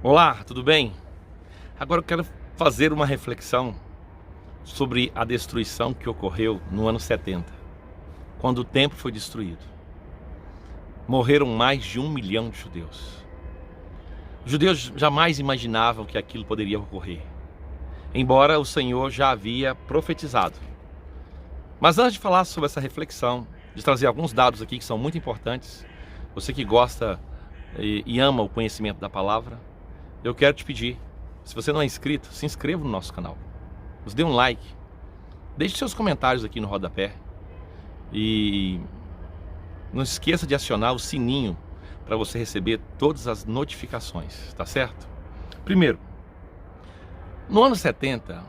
Olá, tudo bem? Agora eu quero fazer uma reflexão sobre a destruição que ocorreu no ano 70, quando o templo foi destruído. Morreram mais de 1 milhão de judeus. Os judeus jamais imaginavam que aquilo poderia ocorrer, embora o Senhor já havia profetizado. Mas antes de falar sobre essa reflexão, de trazer alguns dados aqui que são muito importantes, você que gosta e ama o conhecimento da palavra, eu quero te pedir, se você não é inscrito, se inscreva no nosso canal, nos dê um like, deixe seus comentários aqui no rodapé e não esqueça de acionar o sininho para você receber todas as notificações, tá certo? Primeiro, no ano 70,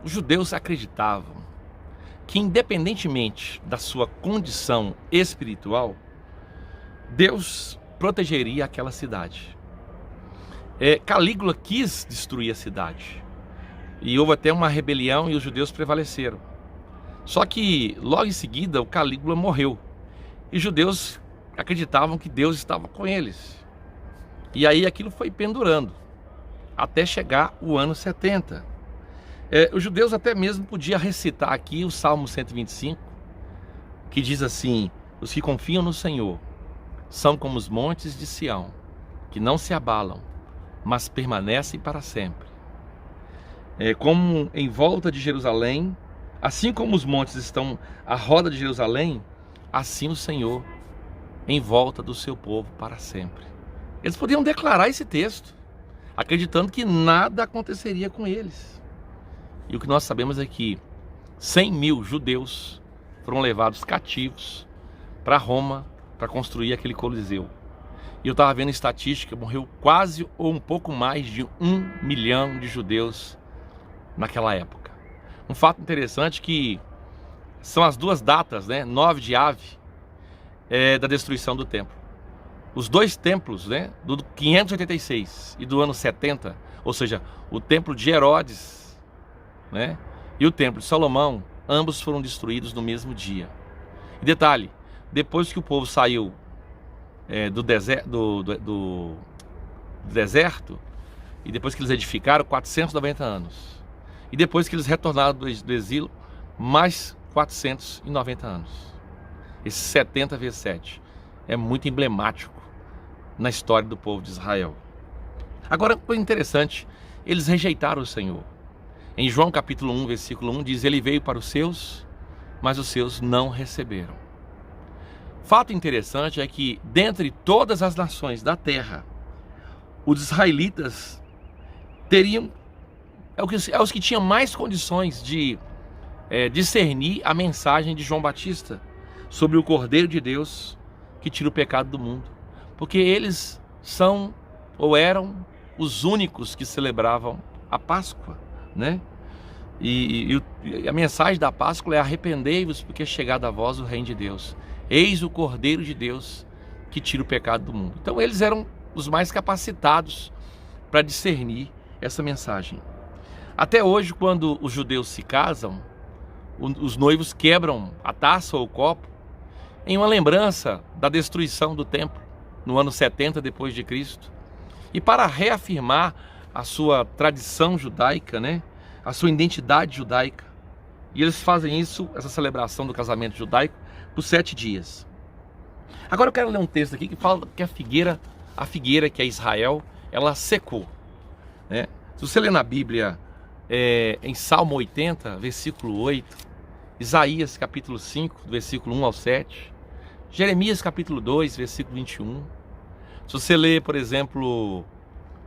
os judeus acreditavam que, independentemente da sua condição espiritual, Deus protegeria aquela cidade. Calígula quis destruir a cidade e houve até uma rebelião e os judeus prevaleceram. Só que logo em seguida o Calígula morreu e os judeus acreditavam que Deus estava com eles. E aí aquilo foi pendurando até chegar o ano 70. Os judeus até mesmo podiam recitar aqui o Salmo 125, que diz assim: os que confiam no Senhor são como os montes de Sião, que não se abalam, mas permanecem para sempre. Como em volta de Jerusalém, assim como os montes estão à roda de Jerusalém, assim o Senhor em volta do seu povo para sempre. Eles podiam declarar esse texto, acreditando que nada aconteceria com eles. E o que nós sabemos é que 100 mil judeus foram levados cativos para Roma para construir aquele Coliseu. E eu estava vendo estatística, morreu quase ou um pouco mais de 1 milhão de judeus naquela época. Um fato interessante que são as duas datas, 9 de Av, da destruição do templo. Os dois templos, do 586 e do ano 70, ou seja, o templo de Herodes, e o templo de Salomão, ambos foram destruídos no mesmo dia. E detalhe, depois que o povo saiu do deserto, e depois que eles edificaram, 490 anos. E depois que eles retornaram do exílio, mais 490 anos. Esse 70 vezes 7 é muito emblemático na história do povo de Israel. Agora, coisa interessante, eles rejeitaram o Senhor. Em João capítulo 1, versículo 1, diz: ele veio para os seus, mas os seus não receberam. Fato interessante é que, dentre todas as nações da terra, os israelitas teriam, os que tinham mais condições de discernir a mensagem de João Batista sobre o Cordeiro de Deus que tira o pecado do mundo, porque eles são ou eram os únicos que celebravam a Páscoa, E a mensagem da Páscoa é: arrependei-vos, porque é chegado a vós o reino de Deus. Eis o Cordeiro de Deus que tira o pecado do mundo. Então eles eram os mais capacitados para discernir essa mensagem. Até hoje, quando os judeus se casam, os noivos quebram a taça ou o copo em uma lembrança da destruição do templo no ano 70 depois de Cristo. E para reafirmar a sua tradição judaica, a sua identidade judaica. E eles fazem isso, essa celebração do casamento judaico, por 7 dias. Agora eu quero ler um texto aqui que fala que a figueira que é Israel, ela secou. Se você ler na Bíblia, em Salmo 80, versículo 8, Isaías capítulo 5, versículo 1 ao 7, Jeremias capítulo 2, versículo 21. Se você ler, por exemplo,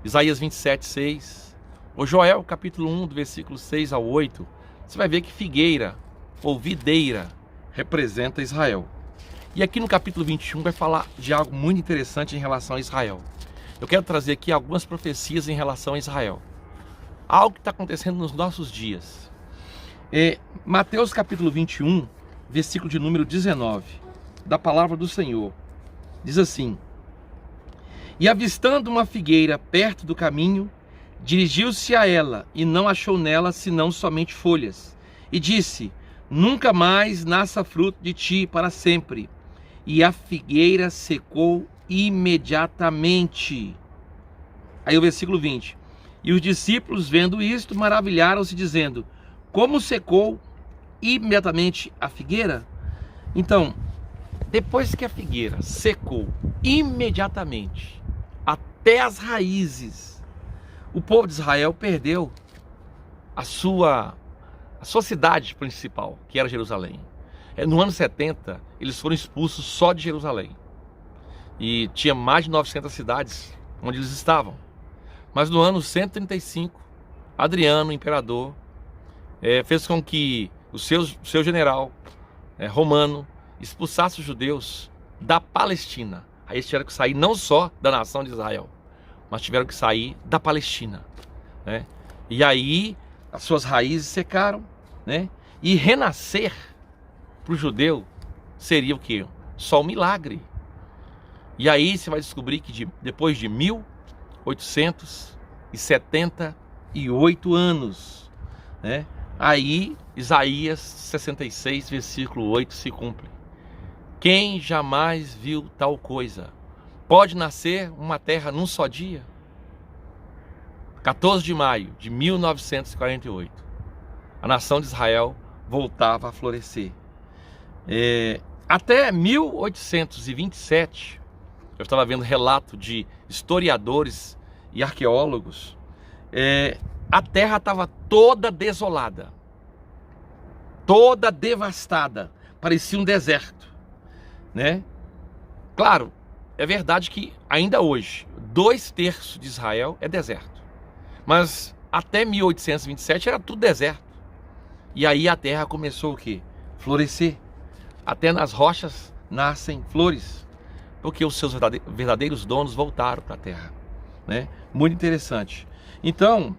Isaías 27, 6, ou Joel capítulo 1, do versículo 6 ao 8, você vai ver que figueira ou videira representa Israel. E aqui no capítulo 21 vai falar de algo muito interessante em relação a Israel. Eu quero trazer aqui algumas profecias em relação a Israel. Algo que está acontecendo nos nossos dias. Mateus capítulo 21, versículo de número 19, da palavra do Senhor, diz assim: e avistando uma figueira perto do caminho, dirigiu-se a ela e não achou nela senão somente folhas. E disse: nunca mais nasça fruto de ti para sempre. E a figueira secou imediatamente. Aí o versículo 20. E os discípulos, vendo isto, maravilharam-se, dizendo: como secou imediatamente a figueira? Então, depois que a figueira secou imediatamente, até as raízes, o povo de Israel perdeu a sua cidade principal, que era Jerusalém. No ano 70, eles foram expulsos só de Jerusalém. E tinha mais de 900 cidades onde eles estavam. Mas no ano 135, Adriano, o imperador, fez com que o seu general romano expulsasse os judeus da Palestina. Aí eles tiveram que sair não só da nação de Israel, mas tiveram que sair da Palestina, né? E aí as suas raízes secaram, né? E renascer para o judeu seria o quê? Só um milagre. E aí você vai descobrir que depois de 1878 anos, né? Aí Isaías 66, versículo 8 se cumpre. Quem jamais viu tal coisa? Pode nascer uma terra num só dia? 14 de maio de 1948, a nação de Israel voltava a florescer. Até 1827, eu estava vendo relato de historiadores e arqueólogos, a terra estava toda desolada, toda devastada, parecia um deserto, né? Claro, é verdade que ainda hoje 2/3 de Israel é deserto, mas até 1827 era tudo deserto. E aí a terra começou o quê? Florescer. Até nas rochas nascem flores, porque os seus verdadeiros donos voltaram para a terra, né? Muito interessante. Então,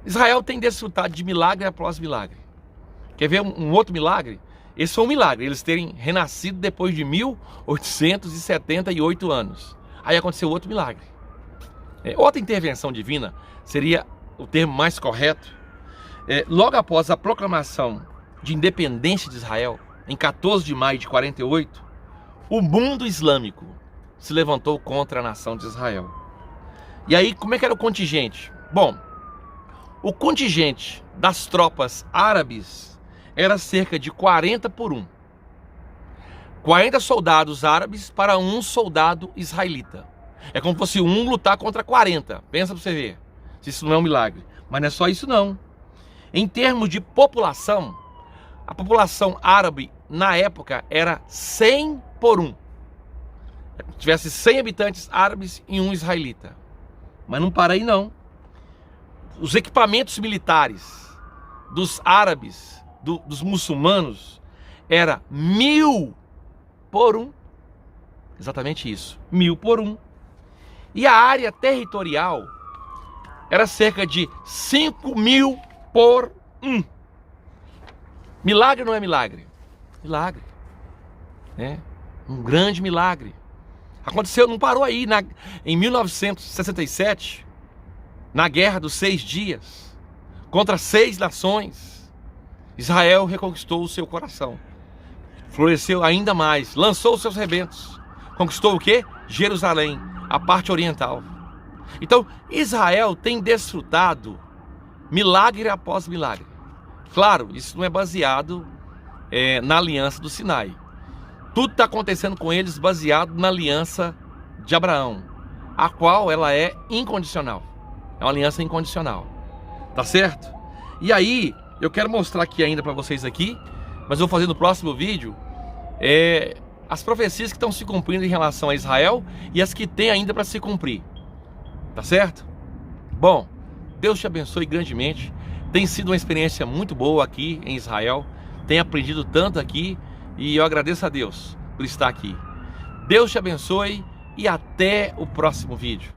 Israel tem desfrutado de milagre após milagre. Quer ver um outro milagre? Esse foi um milagre, eles terem renascido depois de 1878 anos. Aí aconteceu outro milagre. Outra intervenção divina seria o termo mais correto. Logo após a proclamação de independência de Israel, em 14 de maio de 48, o mundo islâmico se levantou contra a nação de Israel. E aí, como é que era o contingente? Bom, o contingente das tropas árabes era cerca de 40 por 1. 40 soldados árabes para um soldado israelita. É como se fosse um lutar contra 40. Pensa para você ver se isso não é um milagre. Mas não é só isso não. Em termos de população, a população árabe na época era 100 por 1. Tivesse 100 habitantes árabes e um israelita. Mas não para aí não. Os equipamentos militares dos árabes, dos muçulmanos, era 1000 por 1. Exatamente isso, 1000 por 1. E a área territorial era cerca de 5.000 por 1. Milagre ou não é milagre? Milagre. Um grande milagre. Aconteceu, não parou aí. Em 1967, na Guerra dos 6 Dias, contra 6 nações, Israel reconquistou o seu coração. Floresceu ainda mais, lançou os seus rebentos. Conquistou o quê? Jerusalém, a parte oriental. Então, Israel tem desfrutado milagre após milagre. Claro, isso não é baseado na aliança do Sinai. Tudo está acontecendo com eles baseado na aliança de Abraão, a qual ela é incondicional. É uma aliança incondicional. Tá certo? E aí, eu quero mostrar aqui ainda para vocês aqui, mas eu vou fazer no próximo vídeo, as profecias que estão se cumprindo em relação a Israel e as que tem ainda para se cumprir. Tá certo? Bom, Deus te abençoe grandemente. Tem sido uma experiência muito boa aqui em Israel. Tenho aprendido tanto aqui e eu agradeço a Deus por estar aqui. Deus te abençoe e até o próximo vídeo.